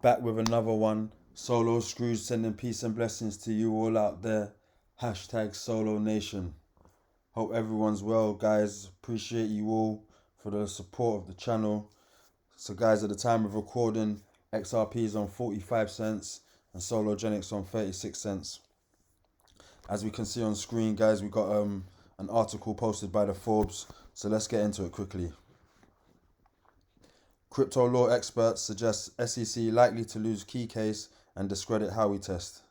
Back with another one. Solo Scrooge sending peace and blessings to you all out there. Hashtag Solo Nation. Hope everyone's well, guys. Appreciate you all for the support of the channel. So, guys, at the time of recording, XRP is on 45 cents and Sologenics on 36 cents. As we can see on screen, guys, we got an article posted by the Forbes. So let's get into it quickly. Crypto law experts suggest SEC likely to lose key case and discredit Howey test.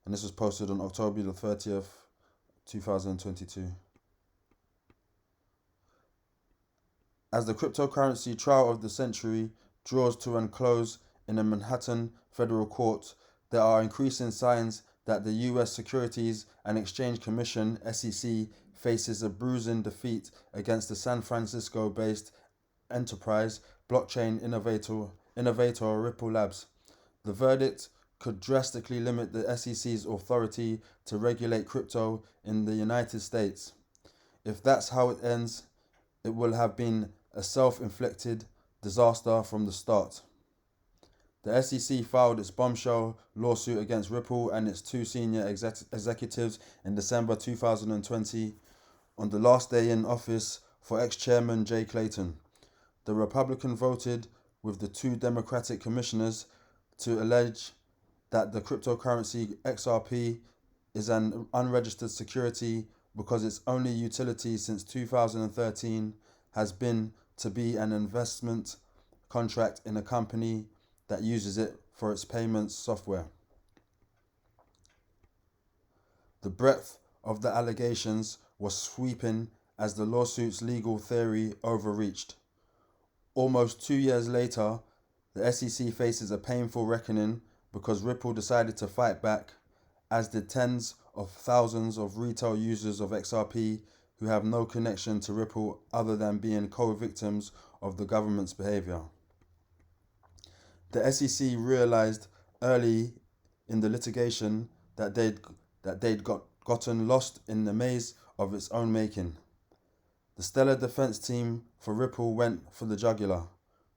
And this was posted on October the 30th, 2022. As the cryptocurrency trial of the century draws to a close in a Manhattan federal court, there are increasing signs that the US Securities and Exchange Commission (SEC) faces a bruising defeat against the San Francisco-based enterprise blockchain innovator Ripple Labs. The verdict could drastically limit the SEC's authority to regulate crypto in the United States. If that's how it ends, it will have been a self-inflicted disaster from the start. The SEC filed its bombshell lawsuit against Ripple and its two senior executives in December 2020, on the last day in office for ex-chairman Jay Clayton. The Republican voted with the two Democratic commissioners to allege that the cryptocurrency XRP is an unregistered security because its only utility since 2013 has been to be an investment contract in a company that uses it for its payments software. The breadth of the allegations was sweeping as the lawsuit's legal theory overreached. Almost 2 years later, the SEC faces a painful reckoning because Ripple decided to fight back, as did tens of thousands of retail users of XRP who have no connection to Ripple other than being co-victims of the government's behavior. The SEC realized early in the litigation that they'd gotten lost in the maze of its own making. The stellar defense team for Ripple went for the jugular,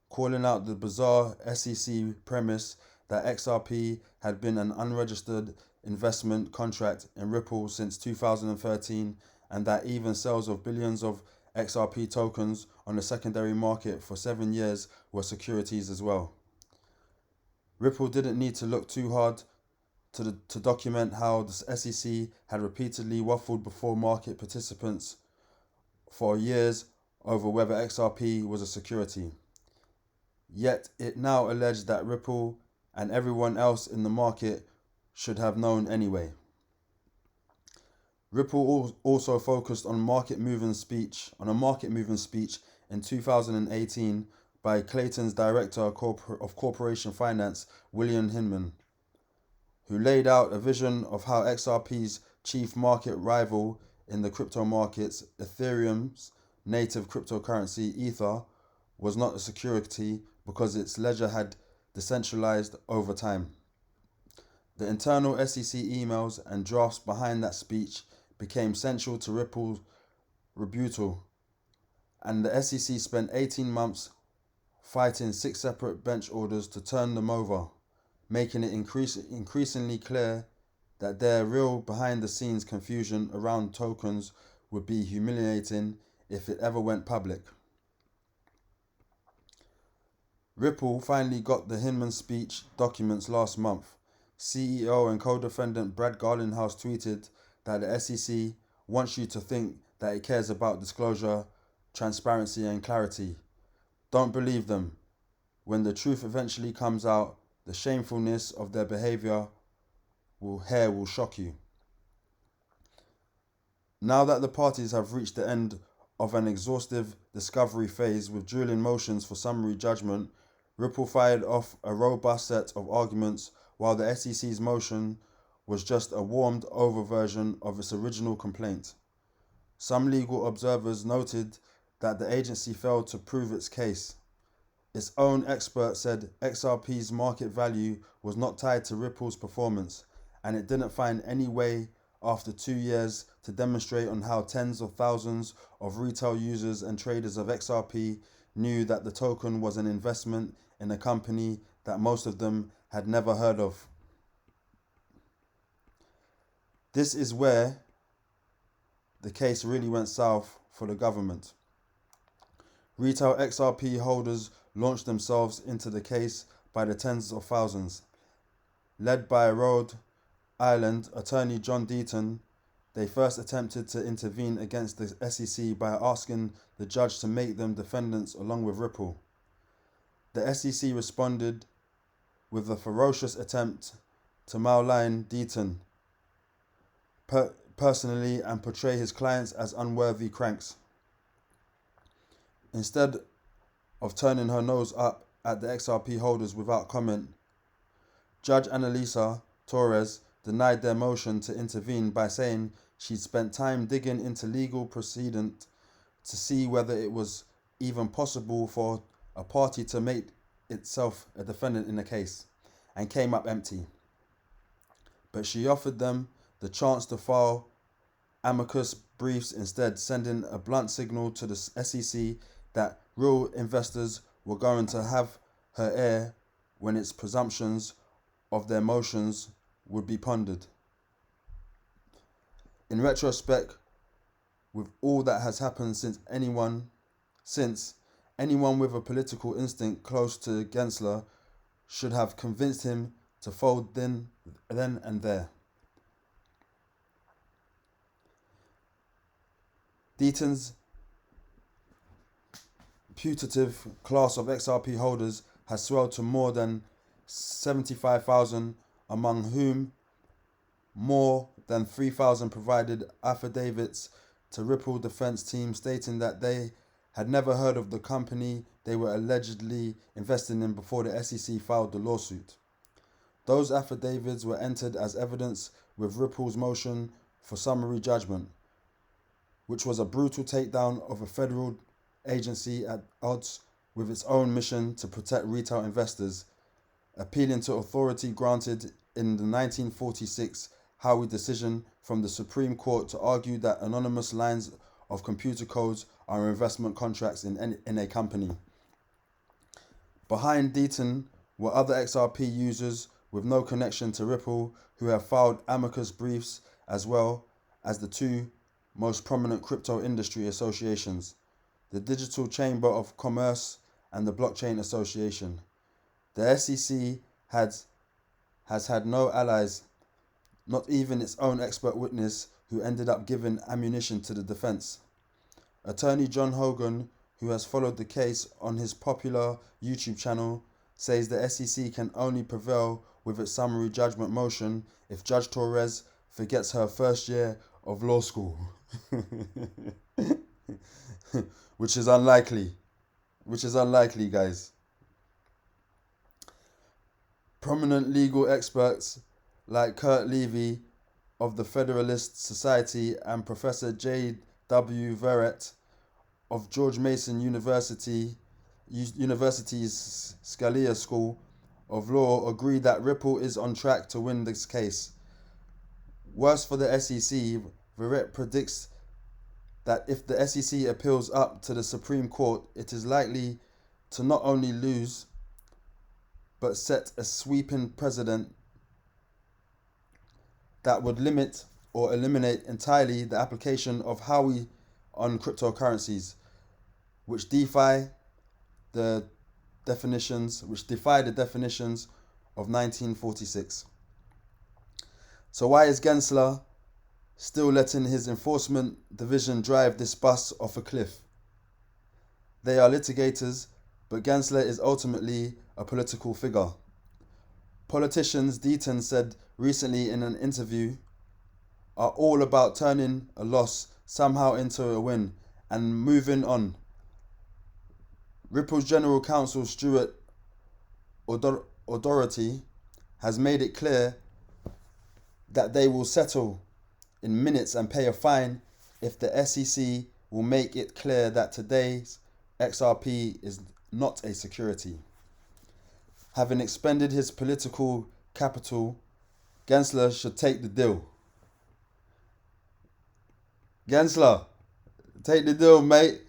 calling out the bizarre SEC premise that XRP had been an unregistered investment contract in Ripple since 2013, and that even sales of billions of XRP tokens on the secondary market for 7 years were securities as well. Ripple didn't need to look too hard to document how the SEC had repeatedly waffled before market participants for years over whether XRP was a security. Yet it now alleged that Ripple and everyone else in the market should have known anyway. Ripple also focused on a market-moving speech in 2018 by Clayton's director of corporation finance, William Hinman, who laid out a vision of how XRP's chief market rival in the crypto markets, Ethereum's native cryptocurrency Ether, was not a security because its ledger had decentralized over time. The internal SEC emails and drafts behind that speech became central to Ripple's rebuttal, and the SEC spent 18 months fighting 6 separate bench orders to turn them over, making it increasingly clear that their real behind-the-scenes confusion around tokens would be humiliating if it ever went public. Ripple finally got the Hinman speech documents last month. CEO and co-defendant Brad Garlinghouse tweeted that the SEC wants you to think that it cares about disclosure, transparency, and clarity. Don't believe them. When the truth eventually comes out, the shamefulness of their behavior will shock you. Now that the parties have reached the end of an exhaustive discovery phase with dueling motions for summary judgment, Ripple fired off a robust set of arguments, while the SEC's motion was just a warmed-over version of its original complaint. Some legal observers noted that the agency failed to prove its case. Its own expert said XRP's market value was not tied to Ripple's performance, and it didn't find any way after 2 years to demonstrate on how tens of thousands of retail users and traders of XRP knew that the token was an investment in a company that most of them had never heard of. This is where the case really went south for the government. Retail XRP holders launched themselves into the case by the tens of thousands. Led by Rhode Island attorney John Deaton, they first attempted to intervene against the SEC by asking the judge to make them defendants along with Ripple. The SEC responded with a ferocious attempt to malign Deaton personally and portray his clients as unworthy cranks. Instead of turning her nose up at the XRP holders without comment, Judge Annalisa Torres denied their motion to intervene by saying she'd spent time digging into legal precedent to see whether it was even possible for a party to make itself a defendant in a case, and came up empty. But she offered them the chance to file amicus briefs instead, sending a blunt signal to the SEC that real investors were going to have her air when its presumptions of their motions would be pondered. In retrospect, with all that has happened since anyone with a political instinct close to Gensler should have convinced him to fold then and there. Deaton's putative class of XRP holders has swelled to more than 75,000, among whom more than 3,000 provided affidavits to Ripple defense team stating that they had never heard of the company they were allegedly investing in before the SEC filed the lawsuit. Those affidavits were entered as evidence with Ripple's motion for summary judgment, which was a brutal takedown of a federal agency at odds with its own mission to protect retail investors, appealing to authority granted in the 1946 Howey decision from the Supreme Court to argue that anonymous lines of computer codes are investment contracts in a company. Behind Deaton were other XRP users with no connection to Ripple who have filed amicus briefs, as well as the two most prominent crypto industry associations, the Digital Chamber of Commerce and the Blockchain Association. The SEC has had no allies, not even its own expert witness, who ended up giving ammunition to the defense. Attorney John Hogan, who has followed the case on his popular YouTube channel, says the SEC can only prevail with its summary judgment motion if Judge Torres forgets her first year of law school. Which is unlikely, guys. Prominent legal experts like Kurt Levy of the Federalist Society and Professor J.W. Verrett of George Mason University's Scalia School of Law agree that Ripple is on track to win this case. Worse for the SEC, Verrett predicts that if the SEC appeals up to the Supreme Court, it is likely to not only lose, but set a sweeping precedent that would limit or eliminate entirely the application of Howey on cryptocurrencies, which defy the definitions of 1946. So why is Gensler still letting his enforcement division drive this bus off a cliff? They are litigators, but Gensler is ultimately a political figure. Politicians, Deaton said recently in an interview, are all about turning a loss somehow into a win and moving on. Ripple's General Counsel Stuart O'Doherty has made it clear that they will settle in minutes and pay a fine if the SEC will make it clear that today's XRP is not a security. Having expended his political capital, Gensler should take the deal. Gensler, take the deal, mate.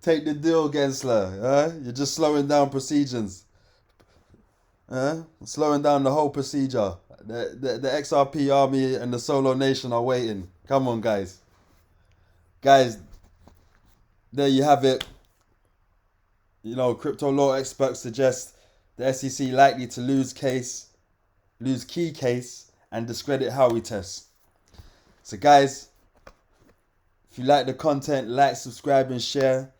Take the deal, Gensler. You're just slowing down procedures. Slowing down the whole procedure. The XRP army and the Solo Nation are waiting. Come on, guys. Guys, there you have it. You know, crypto law experts suggest the SEC likely to lose key case, and discredit Howey test. So, guys, if you like the content, like, subscribe, and share.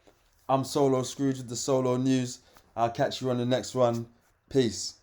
I'm Solo Scrooge with the Solo News. I'll catch you on the next one. Peace.